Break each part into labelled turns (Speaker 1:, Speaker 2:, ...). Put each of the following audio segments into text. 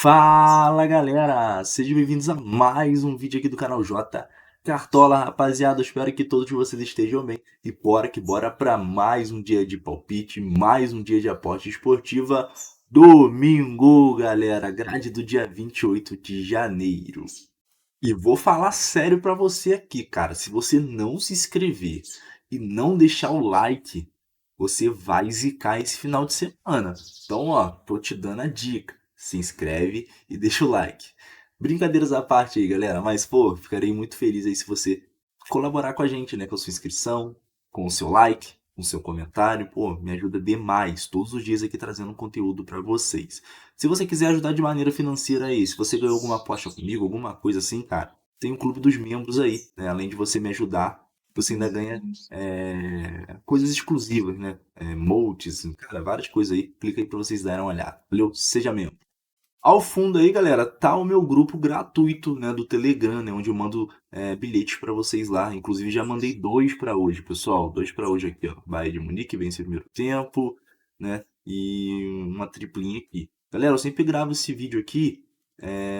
Speaker 1: Fala galera, sejam bem-vindos a mais um vídeo aqui do canal J Cartola, rapaziada. Espero que todos vocês estejam bem e bora que bora para mais um dia de palpite, mais um dia de aposta esportiva. Domingo, galera, grade do dia 28 de janeiro. E vou falar sério pra você aqui, cara. Se você não se inscrever e não deixar o like, você vai zicar esse final de semana. Então, ó, tô te dando a dica. Se inscreve e deixa o like. Brincadeiras à parte aí, galera. Mas, pô, ficarei muito feliz aí se você colaborar com a gente, né? Com a sua inscrição, com o seu like, com o seu comentário. Pô, me ajuda demais. Todos os dias aqui trazendo conteúdo pra vocês. Se você quiser ajudar de maneira financeira aí, se você ganhou alguma aposta comigo, alguma coisa assim, cara, tem um clube dos membros aí, né? Além de você me ajudar, você ainda ganha coisas exclusivas, né? Emotes, cara, várias coisas aí. Clica aí pra vocês darem uma olhada. Valeu? Seja membro. Ao fundo aí, galera, tá o meu grupo gratuito, né, do Telegram, né, onde eu mando bilhetes pra vocês lá. Inclusive já mandei dois pra hoje, pessoal. Dois pra hoje aqui, ó. Bayern de Munique vence o primeiro tempo, né? E uma triplinha aqui. Galera, eu sempre gravo esse vídeo aqui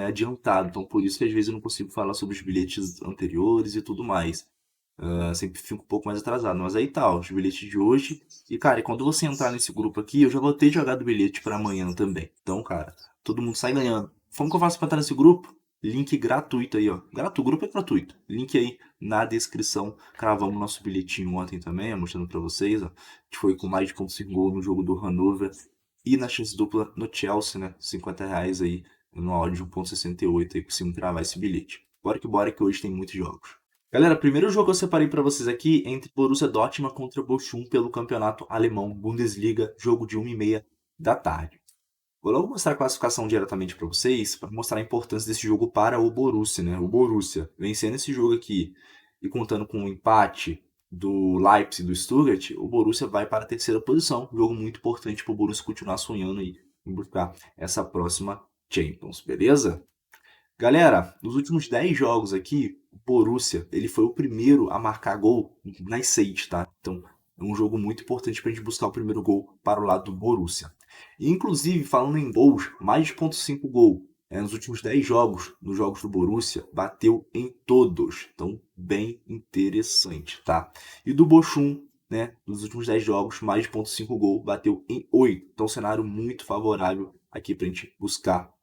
Speaker 1: adiantado, então por isso que às vezes eu não consigo falar sobre os bilhetes anteriores e tudo mais. Sempre fico um pouco mais atrasado. Mas aí tá, ó, os bilhetes de hoje. E, cara, quando você entrar nesse grupo aqui, eu já vou ter jogado bilhete pra amanhã também. Então, cara, todo mundo sai ganhando. Como que eu faço pra entrar nesse grupo? Link gratuito aí, ó. O grupo é gratuito. Link aí na descrição. Cravamos nosso bilhetinho ontem também, ó, mostrando pra vocês, ó. A gente foi com mais de 0,5 gol no jogo do Hannover. E na chance dupla no Chelsea, né? R$ 50 aí, no áudio de 1,68 aí, conseguimos cravar esse bilhete. Bora que hoje tem muitos jogos. Galera, primeiro jogo que eu separei para vocês aqui é entre Borussia Dortmund contra Bochum pelo campeonato alemão Bundesliga, jogo de 1h30 da tarde. Vou logo mostrar a classificação diretamente para vocês, para mostrar a importância desse jogo para o Borussia, né? O Borussia vencendo esse jogo aqui e contando com o empate do Leipzig e do Stuttgart, o Borussia vai para a terceira posição. Um jogo muito importante para o Borussia continuar sonhando aí em buscar essa próxima Champions, beleza? Galera, nos últimos 10 jogos aqui, o Borussia, ele foi o primeiro a marcar gol nas 6, tá? Então, é um jogo muito importante pra gente buscar o primeiro gol para o lado do Borussia. E, inclusive, falando em gols, mais de 0,5 gol nos últimos 10 jogos, nos jogos do Borussia, bateu em todos. Então, bem interessante, tá? E do Bochum, né, nos últimos 10 jogos, mais de 0,5 gol, bateu em 8. Então, cenário muito favorável aqui pra gente buscar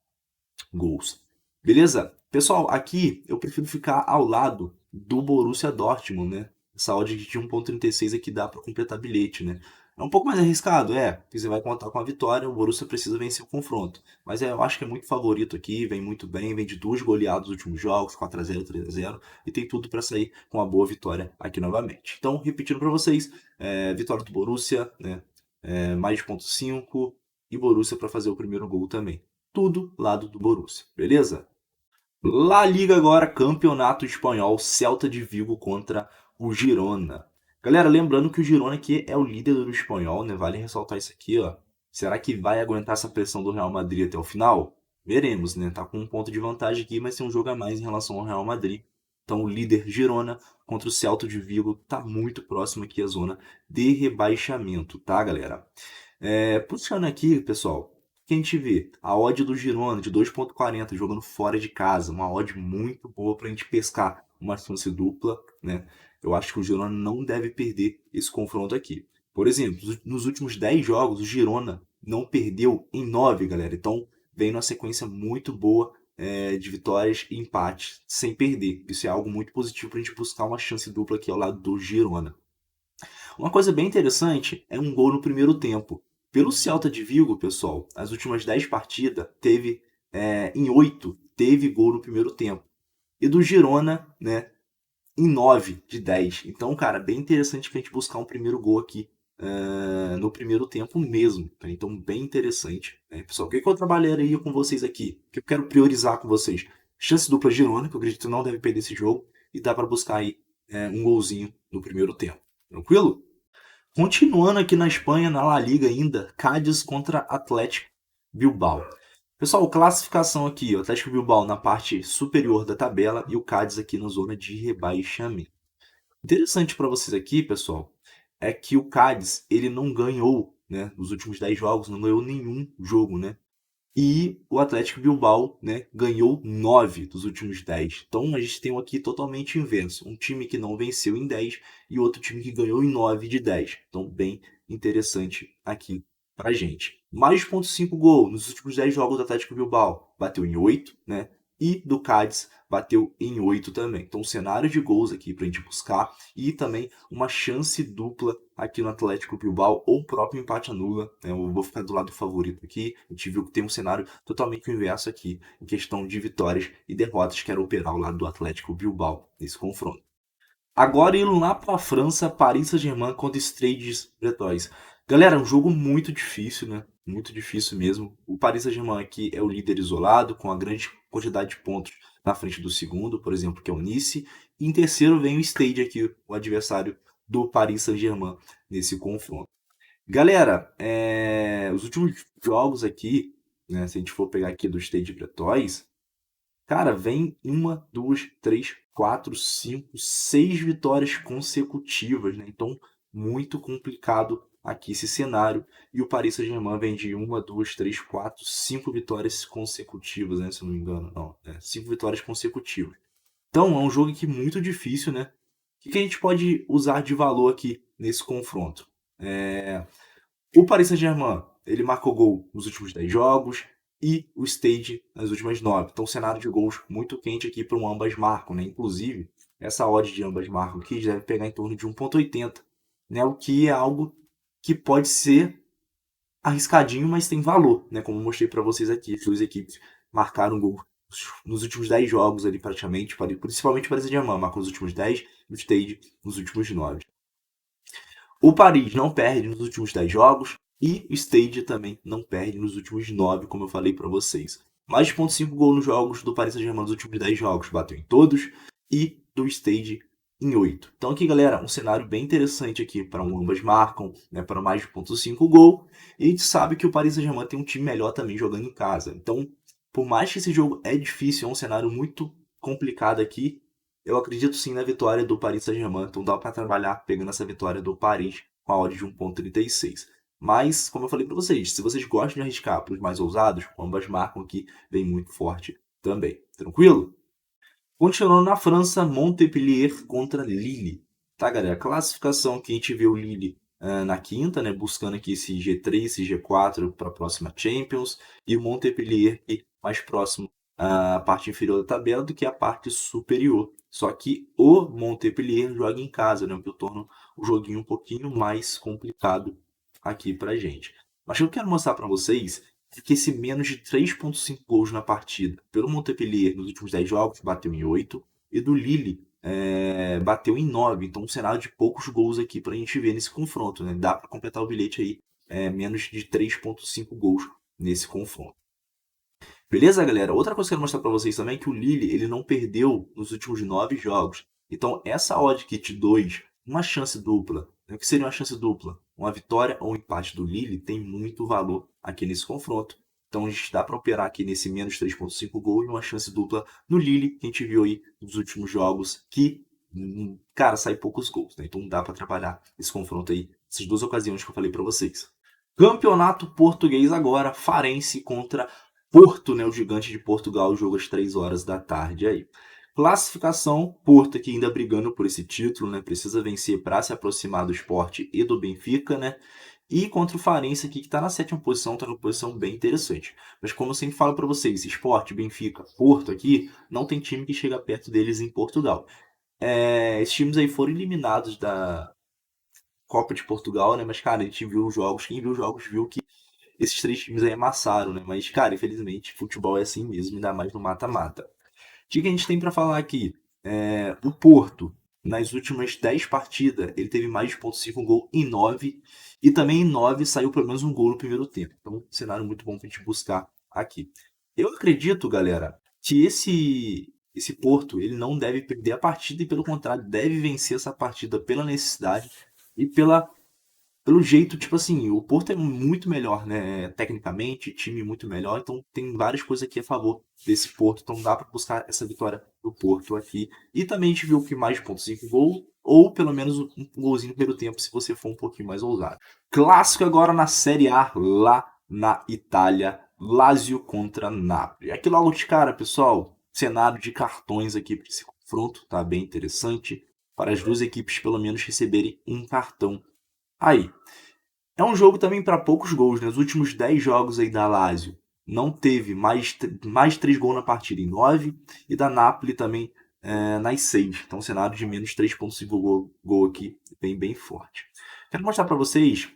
Speaker 1: gols. Beleza? Pessoal, aqui eu prefiro ficar ao lado do Borussia Dortmund, né? Essa odd de 1,36 aqui dá para completar bilhete, né? É um pouco mais arriscado, porque você vai contar com a vitória, o Borussia precisa vencer o confronto. Mas eu acho que é muito favorito aqui, vem muito bem, vem de duas goleadas nos últimos jogos, 4-0, 3-0, e tem tudo para sair com uma boa vitória aqui novamente. Então, repetindo para vocês, vitória do Borussia, né? Mais de 0,5 e Borussia para fazer o primeiro gol também. Tudo lado do Borussia, beleza? La Liga agora, Campeonato Espanhol, Celta de Vigo contra o Girona. Galera, lembrando que o Girona aqui é o líder do espanhol, né? Vale ressaltar isso aqui, ó. Será que vai aguentar essa pressão do Real Madrid até o final? Veremos, né? Tá com um ponto de vantagem aqui, mas tem um jogo a mais em relação ao Real Madrid. Então, o líder Girona contra o Celta de Vigo tá muito próximo aqui à zona de rebaixamento, tá, galera? Puxando aqui, pessoal, que a gente vê a odd do Girona de 2,40 jogando fora de casa, uma odd muito boa para a gente pescar uma chance dupla, né? Eu acho que o Girona não deve perder esse confronto aqui. Por exemplo, nos últimos 10 jogos, o Girona não perdeu em 9, galera. Então, vem numa sequência muito boa de vitórias e empates sem perder. Isso é algo muito positivo para a gente buscar uma chance dupla aqui ao lado do Girona. Uma coisa bem interessante é um gol no primeiro tempo. Pelo Celta de Vigo, pessoal, as últimas 10 partidas teve em 8 teve gol no primeiro tempo. E do Girona, né, em 9 de 10. Então, cara, bem interessante pra gente buscar um primeiro gol aqui no primeiro tempo mesmo. Tá? Então, bem interessante. Né? Pessoal, o que eu trabalharia com vocês aqui? O que eu quero priorizar com vocês? Chance dupla Girona, que eu acredito que não deve perder esse jogo. E dá para buscar aí um golzinho no primeiro tempo. Tranquilo? Continuando aqui na Espanha, na La Liga ainda, Cádiz contra Atlético Bilbao. Pessoal, classificação aqui, o Atlético Bilbao na parte superior da tabela e o Cádiz aqui na zona de rebaixamento. Interessante para vocês aqui, pessoal, é que o Cádiz, ele não ganhou, né, nos últimos 10 jogos, não ganhou nenhum jogo, né? E o Atlético Bilbao, né, ganhou 9 dos últimos 10. Então a gente tem um aqui totalmente inverso. Um time que não venceu em 10 e outro time que ganhou em 9 de 10. Então bem interessante aqui pra gente. Mais de 0,5 gol nos últimos 10 jogos do Atlético Bilbao. Bateu em 8, né? E do Cádiz bateu em 8 também. Então, um cenário de gols aqui para a gente buscar e também uma chance dupla aqui no Atlético Bilbao ou próprio empate anula. Né? Eu vou ficar do lado favorito aqui. A gente viu que tem um cenário totalmente inverso aqui em questão de vitórias e derrotas que era operar ao lado do Atlético Bilbao nesse confronto. Agora indo lá para a França, Paris Saint-Germain contra Stades Bretóis. Galera, um jogo muito difícil, né? Muito difícil mesmo. O Paris Saint-Germain aqui é o líder isolado, com a grande quantidade de pontos na frente do segundo, por exemplo, que é o Nice. E em terceiro vem o Stade aqui, o adversário do Paris Saint-Germain nesse confronto. Galera, os últimos jogos aqui, né, se a gente for pegar aqui do Stade Bretóis, cara, vem uma, duas, três, quatro, cinco, seis vitórias consecutivas, né? Então, muito complicado aqui esse cenário. E o Paris Saint-Germain vem de uma, duas, três, quatro, cinco vitórias consecutivas, né? Se eu não me engano, não. Cinco vitórias consecutivas. Então, é um jogo aqui muito difícil, né? O que a gente pode usar de valor aqui nesse confronto? O Paris Saint-Germain, ele marcou gol nos últimos 10 jogos e o Stade nas últimas 9. Então, cenário de gols muito quente aqui para um ambas marcam, né? Inclusive, essa odd de ambas marcam aqui deve pegar em torno de 1,80, né? O que é algo que pode ser arriscadinho, mas tem valor, né? Como eu mostrei para vocês aqui, as duas equipes marcaram gol nos últimos 10 jogos ali praticamente, principalmente o Paris Saint-Germain marcou nos últimos 10 e o Stade nos últimos 9. O Paris não perde nos últimos 10 jogos e o Stade também não perde nos últimos 9, como eu falei para vocês. Mais de 0,5 gol nos jogos do Paris Saint-Germain nos últimos 10 jogos, bateu em todos, e do Stade em 8. Então aqui, galera, um cenário bem interessante aqui para ambas marcam, né, para mais de 0,5 gol. E a gente sabe que o Paris Saint-Germain tem um time melhor também jogando em casa. Então, por mais que esse jogo é difícil, é um cenário muito complicado aqui, eu acredito sim na vitória do Paris Saint-Germain, então dá para trabalhar pegando essa vitória do Paris com a odd de 1,36. Mas, como eu falei para vocês, se vocês gostam de arriscar para os mais ousados, ambas marcam aqui bem muito forte também. Tranquilo? Continuando na França, Montpellier contra Lille. Tá, galera? Classificação que a gente vê o Lille na quinta, né? Buscando aqui esse G3, esse G4 para a próxima Champions. E o Montpellier aqui mais próximo à parte inferior da tabela do que a parte superior. Só que o Montpellier joga em casa, né? O que torna o joguinho um pouquinho mais complicado aqui pra gente. Mas o que eu quero mostrar para vocês é que esse menos de 3,5 gols na partida pelo Montpellier nos últimos 10 jogos bateu em 8 e do Lille bateu em 9. Então, um cenário de poucos gols aqui para a gente ver nesse confronto. Né? Dá para completar o bilhete aí, menos de 3,5 gols nesse confronto. Beleza, galera? Outra coisa que eu quero mostrar para vocês também é que o Lille ele não perdeu nos últimos 9 jogos. Então, essa odd kit 2, uma chance dupla. O que seria uma chance dupla? Uma vitória ou um empate do Lille tem muito valor aqui nesse confronto. Então, a gente dá para operar aqui nesse menos 3,5 gol e uma chance dupla no Lille, que a gente viu aí nos últimos jogos, que, cara, sai poucos gols. Né? Então, dá para trabalhar esse confronto aí, essas duas ocasiões que eu falei para vocês. Campeonato Português agora, Farense contra Porto, né, o gigante de Portugal, jogo às 3 horas da tarde aí. Classificação, Porto aqui ainda brigando por esse título, né? Precisa vencer para se aproximar do Sport e do Benfica, né? E contra o Farense aqui, que está na sétima posição, está numa posição bem interessante. Mas como eu sempre falo para vocês, Sport, Benfica, Porto aqui, não tem time que chega perto deles em Portugal. Esses times aí foram eliminados da Copa de Portugal, né? Mas, cara, a gente viu os jogos, quem viu os jogos viu que esses três times aí amassaram, né? Mas, cara, infelizmente, futebol é assim mesmo, ainda mais no mata-mata. O que a gente tem para falar aqui? O Porto, nas últimas 10 partidas, ele teve mais de 0,5 gol em 9. E também em 9 saiu pelo menos um gol no primeiro tempo. Então, um cenário muito bom para a gente buscar aqui. Eu acredito, galera, que esse Porto ele não deve perder a partida e, pelo contrário, deve vencer essa partida pela necessidade e pelo jeito, tipo assim, o Porto é muito melhor, né? Tecnicamente, time muito melhor, então tem várias coisas aqui a favor desse Porto, então dá para buscar essa vitória do Porto aqui. E também a gente viu que mais de 0,5 gol, ou pelo menos um golzinho no primeiro tempo, se você for um pouquinho mais ousado. Clássico agora na Série A, lá na Itália. Lazio contra Napoli. Aqui logo de cara, pessoal, cenário de cartões aqui para esse confronto, tá bem interessante. Para as duas equipes pelo menos receberem um cartão aí. É um jogo também para poucos gols, né? Os últimos 10 jogos aí da Lazio não teve mais 3 gols na partida em 9 e da Napoli também nas 6. Então cenário de menos 3,5 gol aqui, bem forte. Quero mostrar para vocês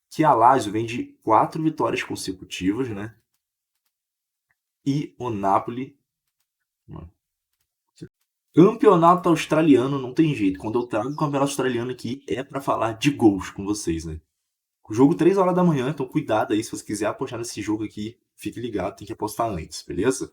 Speaker 1: que a Lazio vem de 4 vitórias consecutivas, né? E o Napoli... Campeonato australiano não tem jeito. Quando eu trago o campeonato australiano aqui é para falar de gols com vocês, né? O jogo 3 horas da manhã, então cuidado aí se você quiser apostar nesse jogo aqui, fique ligado, tem que apostar antes, beleza?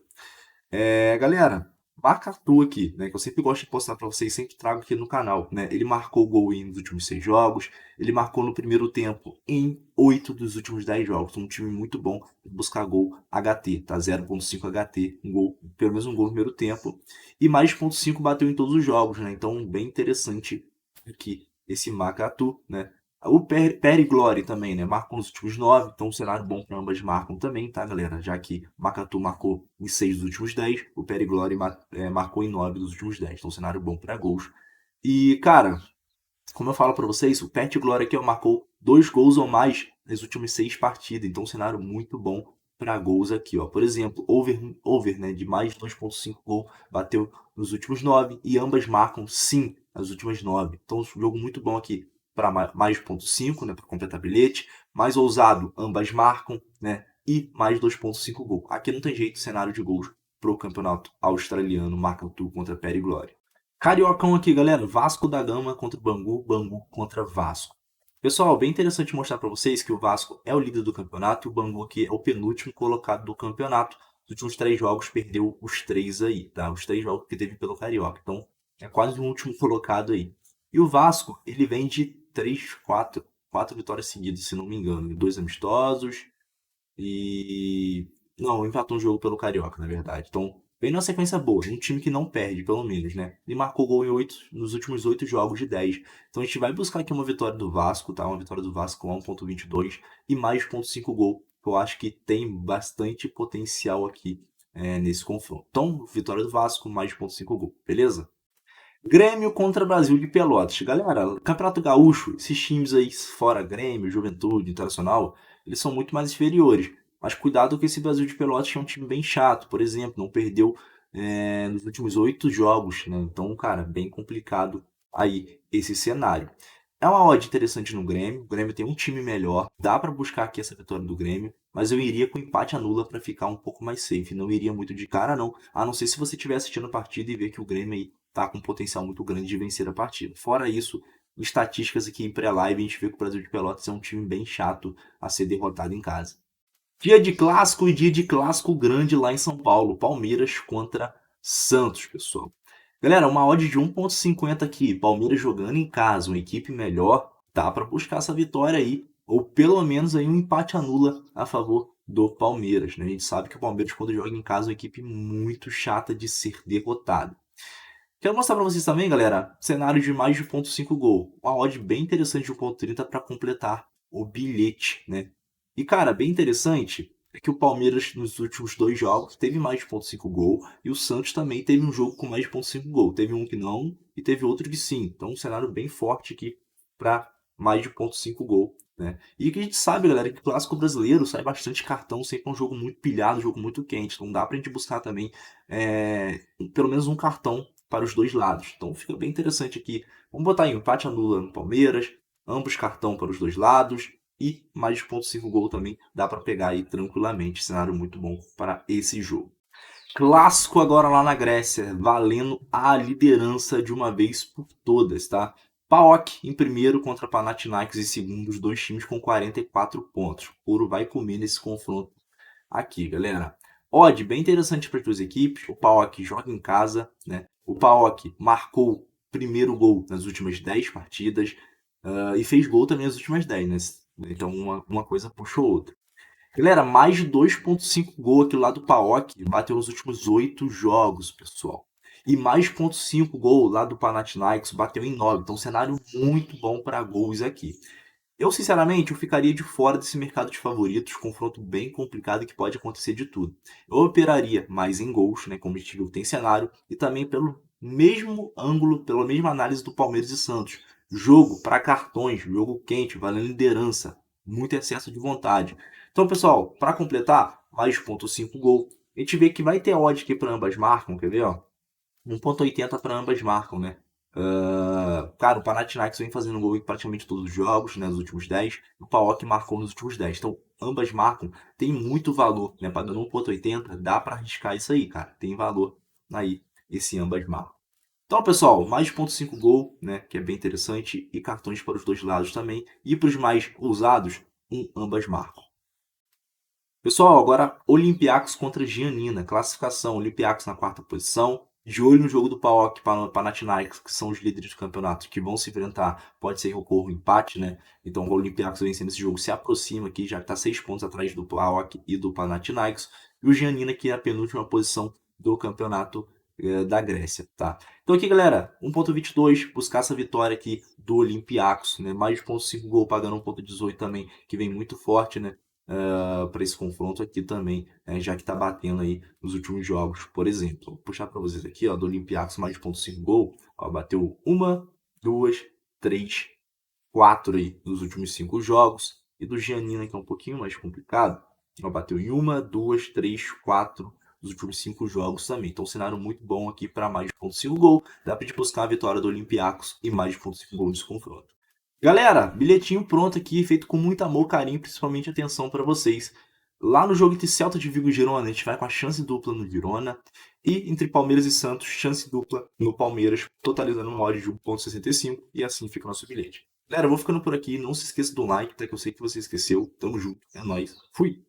Speaker 1: Galera, marca tu aqui, né? Que eu sempre gosto de postar pra vocês, sempre trago aqui no canal, né? Ele marcou gol nos últimos 6 jogos, ele marcou no primeiro tempo em 8 dos últimos 10 jogos. Um time muito bom de buscar gol HT, tá? 0,5 HT, um gol, pelo menos um gol no primeiro tempo. E mais de 0,5 bateu em todos os jogos, né? Então, bem interessante aqui esse Macatu, né? O Peri Glory também, né? Marcou nos últimos 9, então um cenário bom para ambas marcam também, tá, galera? Já que Macatu marcou em 6 dos últimos 10, o Peri Glory marcou em 9 dos últimos 10, então um cenário bom para gols. E, cara, como eu falo para vocês, o Pet Glory aqui marcou 2 gols ou mais nas últimas 6 partidas, então um cenário muito bom para gols aqui, ó. Por exemplo, over, né, de mais de 2,5 gol, bateu nos últimos 9 e ambas marcam sim nas últimas 9. Então, um jogo muito bom aqui para mais 0,5, né, para completar bilhete. Mais ousado, ambas marcam, né, e mais 2,5 gol. Aqui não tem jeito, cenário de gols pro campeonato australiano, marca tu contra Peri Glória. Cariocão aqui, galera. Vasco da Gama contra o Bangu, Bangu contra Vasco. Pessoal, bem interessante mostrar para vocês que o Vasco é o líder do campeonato e o Bangu aqui é o penúltimo colocado do campeonato. Os últimos 3 jogos perdeu os 3 aí, tá? Os 3 jogos que teve pelo Carioca. Então, é quase um último colocado aí. E o Vasco, ele vem de 4 vitórias seguidas, se não me engano. 2 amistosos e... Não, empatou um jogo pelo Carioca, na verdade. Então, vem numa sequência boa. Um time que não perde, pelo menos, né? Ele marcou gol nos últimos 8 jogos de 10. Então, a gente vai buscar aqui uma vitória do Vasco, tá? Uma vitória do Vasco com 1,22 e mais 0,5 gol. Que eu acho que tem bastante potencial aqui nesse confronto. Então, vitória do Vasco, mais de 0,5 gol. Beleza? Grêmio contra Brasil de Pelotas. Galera, Campeonato Gaúcho, esses times aí fora Grêmio, Juventude, Internacional, eles são muito mais inferiores. Mas cuidado que esse Brasil de Pelotas é um time bem chato. Por exemplo, não perdeu nos últimos 8 jogos, né? Então, cara, bem complicado aí esse cenário. É uma odd interessante no Grêmio. O Grêmio tem um time melhor. Dá para buscar aqui essa vitória do Grêmio. Mas eu iria com empate anula para ficar um pouco mais safe. Não iria muito de cara, não. A não ser se você estiver assistindo a partida e ver que o Grêmio aí tá com um potencial muito grande de vencer a partida. Fora isso, em estatísticas aqui em pré-live, a gente vê que o Brasil de Pelotas é um time bem chato a ser derrotado em casa. Dia de clássico e dia de clássico grande lá em São Paulo. Palmeiras contra Santos, pessoal. Galera, uma odd de 1,50 aqui. Palmeiras jogando em casa, uma equipe melhor. Dá para buscar essa vitória aí. Ou pelo menos aí um empate anula a favor do Palmeiras, né? A gente sabe que o Palmeiras, quando joga em casa, é uma equipe muito chata de ser derrotada. Quero mostrar para vocês também, galera, cenário de mais de 0,5 gol. Uma odd bem interessante de 1,30 para completar o bilhete, né? E, cara, bem interessante é que o Palmeiras, nos últimos 2 jogos, teve mais de 0,5 gol. E o Santos também teve um jogo com mais de 0,5 gol. Teve um que não e teve outro que sim. Então, um cenário bem forte aqui para mais de 0,5 gol. Né? E o que a gente sabe, galera, que o clássico brasileiro sai bastante cartão, sempre é um jogo muito pilhado, um jogo muito quente. Então, dá para a gente buscar também pelo menos um cartão para os dois lados. Então fica bem interessante aqui. Vamos botar aí empate anula no Palmeiras, ambos cartão para os dois lados e mais de 0,5 gol também dá para pegar aí tranquilamente. Cenário muito bom para esse jogo. Clássico agora lá na Grécia, valendo a liderança de uma vez por todas, tá? PAOK em primeiro contra Panathinaikos em segundo, os dois times com 44 pontos. O Ouro vai comer nesse confronto aqui, galera. Odd bem interessante para as duas equipes. O PAOK joga em casa, né? O PAOK marcou primeiro gol nas últimas 10 partidas e fez gol também nas últimas 10, né? Então uma coisa puxou outra. Galera, mais de 2,5 gol aqui lá do PAOK bateu nos últimos 8 jogos, pessoal. E mais de 0,5 gol lá do Panathinaikos bateu em 9. Então, cenário muito bom para gols aqui. Eu, sinceramente, eu ficaria de fora desse mercado de favoritos, confronto bem complicado que pode acontecer de tudo. Eu operaria mais em gols, né, como a gente viu, tem cenário, e também pelo mesmo ângulo, pela mesma análise do Palmeiras e Santos. Jogo para cartões, jogo quente, valendo liderança, muito excesso de vontade. Então, pessoal, para completar, mais 0,5 gol. A gente vê que vai ter odd aqui para ambas marcam, quer ver? Ó? 1,80 para ambas marcam, né? Cara, o Panathinaikos vem fazendo gol em praticamente todos os jogos, né, nos últimos 10. O PAOK marcou nos últimos 10. Então, ambas marcam. Tem muito valor, né? Pagando 1,80, dá para arriscar isso aí, cara. Tem valor aí, esse ambas marcam. Então, pessoal, mais 0,5 gol, né, que é bem interessante, e cartões para os dois lados também. E para os mais ousados, ambas marcam. Pessoal, agora Olympiacos contra Giannina. Classificação: Olympiacos na quarta posição. De olho no jogo do PAOK para o Panathinaikos, que são os líderes do campeonato, que vão se enfrentar. Pode ser que ocorra um empate, né? Então o Olympiacos vencendo esse jogo se aproxima aqui, já que está 6 pontos atrás do PAOK e do Panathinaikos. E o Giannina aqui é a penúltima posição do campeonato da Grécia, tá? Então aqui, galera, 1,22, buscar essa vitória aqui do Olympiacos, né? Mais de 0,5 gol, pagando 1,18 também, que vem muito forte, né? Para esse confronto aqui também, já que está batendo aí nos últimos jogos, por exemplo. Vou puxar para vocês aqui, ó, do Olympiacos mais de 0,5 gol, ó, bateu 1, 2, 3, 4 aí nos últimos 5 jogos, e do Giannina, que é um pouquinho mais complicado, ó, bateu em 1, 2, 3, 4 nos últimos 5 jogos também. Então, um cenário muito bom aqui para mais de 0,5 gol. Dá para buscar a vitória do Olympiacos e mais de 0,5 gol nesse confronto. Galera, bilhetinho pronto aqui, feito com muito amor, carinho, principalmente atenção para vocês. Lá no jogo entre Celta de Vigo e Girona, a gente vai com a chance dupla no Girona. E entre Palmeiras e Santos, chance dupla no Palmeiras, totalizando uma odd de 1,65. E assim fica o nosso bilhete. Galera, eu vou ficando por aqui. Não se esqueça do like, até que eu sei que você esqueceu. Tamo junto. É nóis. Fui!